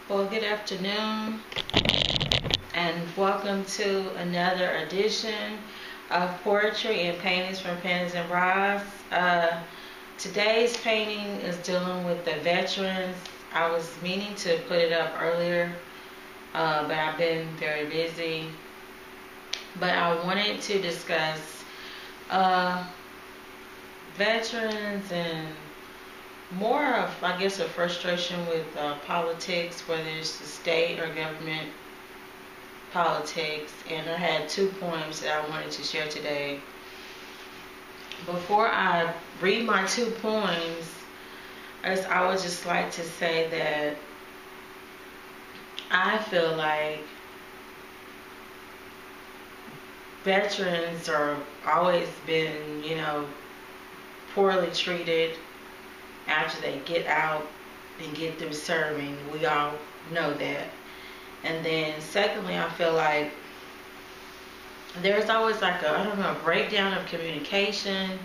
Well, good afternoon, and welcome to another edition of Poetry and Paintings from Pens and Rods. Today's painting is dealing with the veterans. I was meaning to put it up earlier, but I've been very busy. But I wanted to discuss uh, veterans and more of, I guess, a frustration with politics, whether it's the state or government politics. And I had 2 poems that I wanted to share today. Before I read my 2 poems, I would just like to say that I feel like veterans are always been, poorly treated after they get out and get through serving. We all know that. And then secondly, I feel like there's always like a breakdown of communication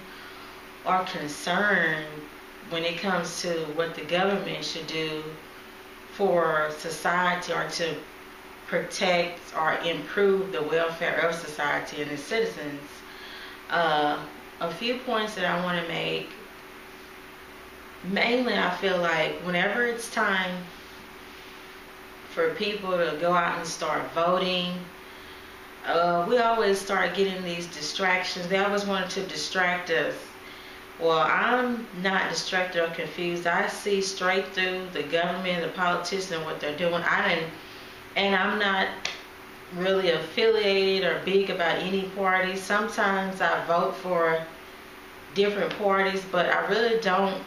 or concern when it comes to what the government should do for society or to protect or improve the welfare of society and its citizens. A few points that I want to make. Mainly, I feel like whenever it's time for people to go out and start voting, we always start getting these distractions. They always wanted to distract us. Well, I'm not distracted or confused. I see straight through the government, the politicians, and what they're doing. And I'm not really affiliated or big about any party. Sometimes I vote for different parties, but I really don't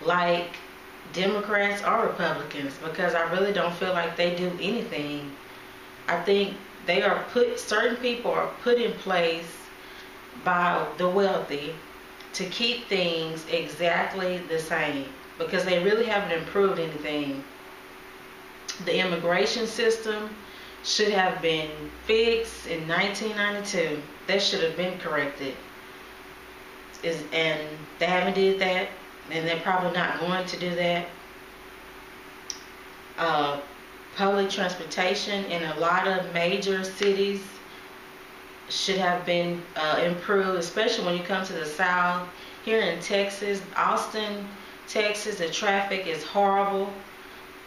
like Democrats or Republicans because I really don't feel like they do anything. I think certain people are put in place by the wealthy to keep things exactly the same because they really haven't improved anything. The immigration system should have been fixed in 1992. That should have been corrected. And they haven't did that, and they're probably not going to do that. Public transportation in a lot of major cities should have been improved, especially when you come to the South. Here in Texas, Austin, Texas, the traffic is horrible.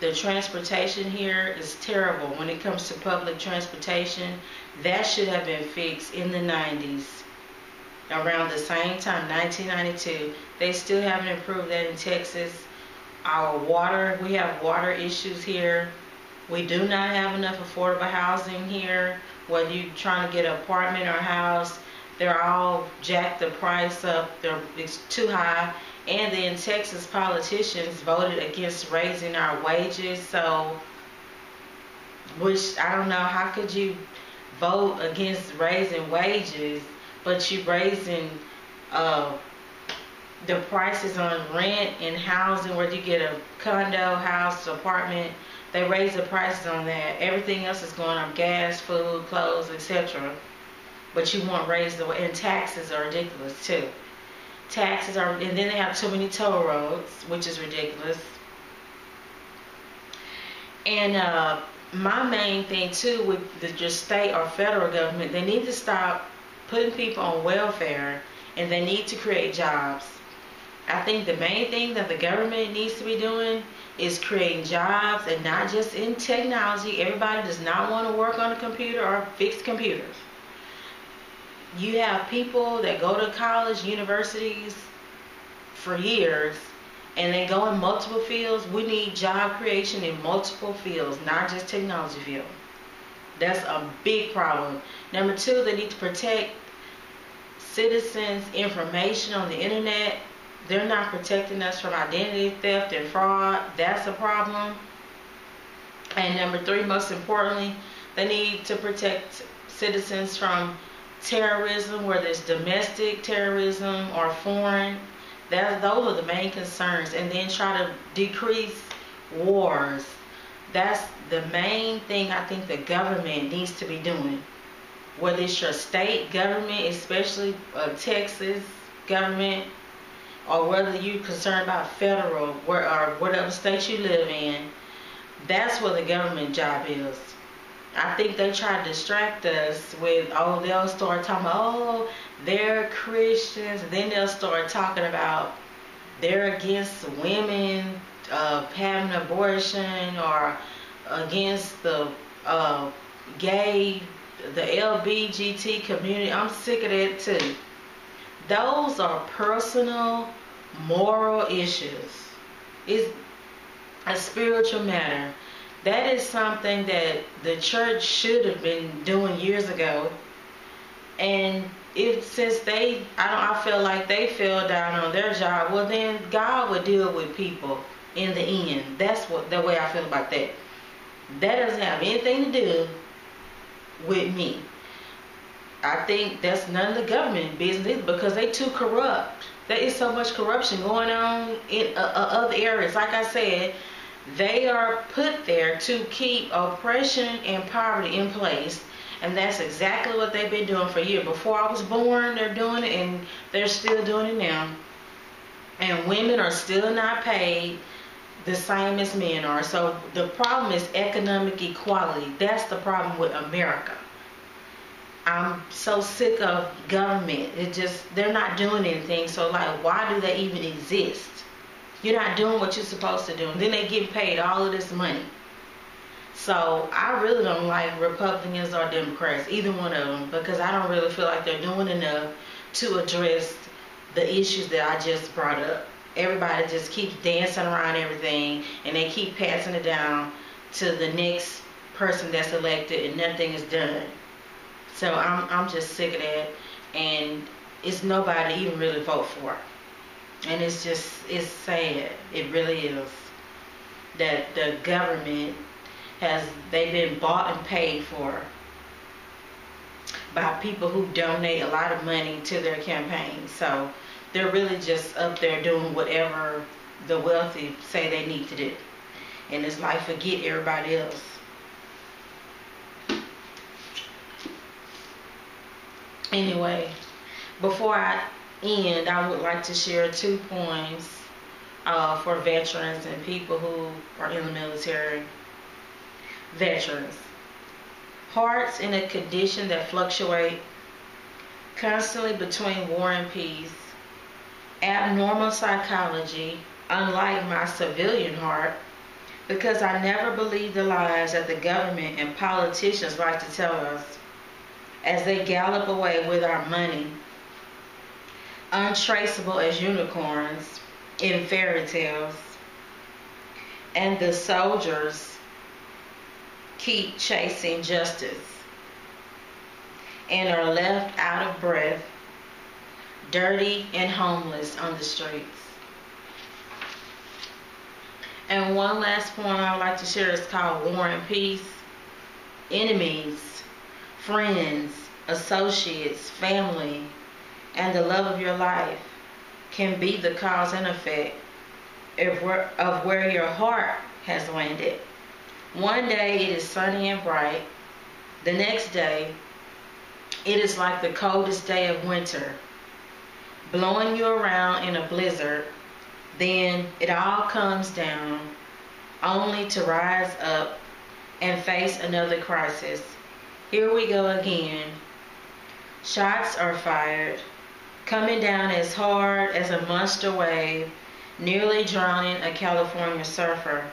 The transportation here is terrible when it comes to public transportation. That should have been fixed in the 90s, around the same time, 1992. They still haven't improved that in Texas. Our water, we have water issues here. We do not have enough affordable housing here. Whether you're trying to get an apartment or a house, they're all jacked the price up. It's too high. And then Texas politicians voted against raising our wages. So, which I don't know, how could you vote against raising wages, but you raising the prices on rent and housing, whether you get a condo, house, apartment, they raise the prices on that. Everything else is going up, gas, food, clothes, etc. But you won't raise and taxes are ridiculous too. And then they have too many toll roads, which is ridiculous. And my main thing too with the state or federal government, they need to stop putting people on welfare, and they need to create jobs. I think the main thing that the government needs to be doing is creating jobs, and not just in technology. Everybody does not want to work on a computer or fix computers. You have people that go to college, universities for years, and they go in multiple fields. We need job creation in multiple fields, not just technology field. That's a big problem. Number two, they need to protect citizens' information on the internet. They're not protecting us from identity theft and fraud. That's a problem. And number three, most importantly, they need to protect citizens from terrorism, whether it's domestic terrorism or foreign. Those are the main concerns. And then try to decrease wars. That's the main thing I think the government needs to be doing. Whether it's your state government, especially Texas government, or whether you're concerned about federal or whatever state you live in, That's what the government job is. I think they try to distract us with, oh, they'll start talking about, oh, they're Christians. Then they'll start talking about they're against women having abortion, or against the gay, the LBGT community. I'm sick of that too. Those are personal, moral issues. It's a spiritual matter. That is something that the church should have been doing years ago. And since I feel like they fell down on their job, well then God would deal with people in the end. That's the way I feel about that. That doesn't have anything to do with me. I think that's none of the government business, because they too corrupt. There is so much corruption going on in other areas. Like I said, they are put there to keep oppression and poverty in place. And that's exactly what they've been doing for years. Before I was born, they're doing it, and they're still doing it now. And women are still not paid the same as men are. So the problem is economic equality. That's the problem with America. I'm so sick of government. They're not doing anything. So like, why do they even exist? You're not doing what you're supposed to do. And then they get paid all of this money. So I really don't like Republicans or Democrats, either one of them, because I don't really feel like they're doing enough to address the issues that I just brought up. Everybody just keeps dancing around everything, and they keep passing it down to the next person that's elected, and nothing is done. So I'm just sick of that, and it's nobody to even really vote for. And it's sad. It really is. That the government they've been bought and paid for by people who donate a lot of money to their campaigns. So they're really just up there doing whatever the wealthy say they need to do. And it's like, forget everybody else. Anyway, before I end, I would like to share 2 points for veterans and people who are in the military. Veterans. Hearts in a condition that fluctuate constantly between war and peace. Abnormal psychology, unlike my civilian heart, because I never believe the lies that the government and politicians like to tell us as they gallop away with our money, untraceable as unicorns in fairy tales. And the soldiers keep chasing justice and are left out of breath, dirty and homeless on the streets. And one last point I would like to share is called War and Peace. Enemies, friends, associates, family, and the love of your life can be the cause and effect of where your heart has landed. One day it is sunny and bright. The next day it is like the coldest day of winter, blowing you around in a blizzard. Then it all comes down, only to rise up and face another crisis. Here we go again. Shots are fired, coming down as hard as a monster wave, nearly drowning a California surfer.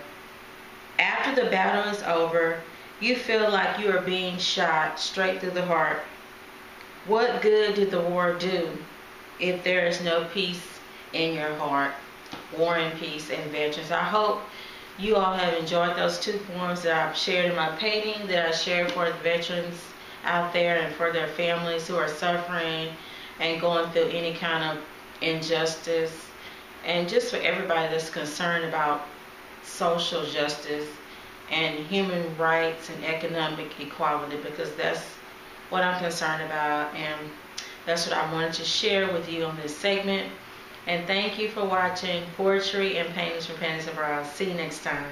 After the battle is over, you feel like you are being shot straight through the heart. What good did the war do if there is no peace in your heart? War and Peace and Veterans. I hope you all have enjoyed those 2 poems that I've shared in my painting, that I shared for the veterans out there and for their families who are suffering and going through any kind of injustice, and just for everybody that's concerned about social justice and human rights and economic equality, because that's what I'm concerned about, and that's what I wanted to share with you on this segment. And thank you for watching Poetry and Paintings from Panties and Brows. See you next time.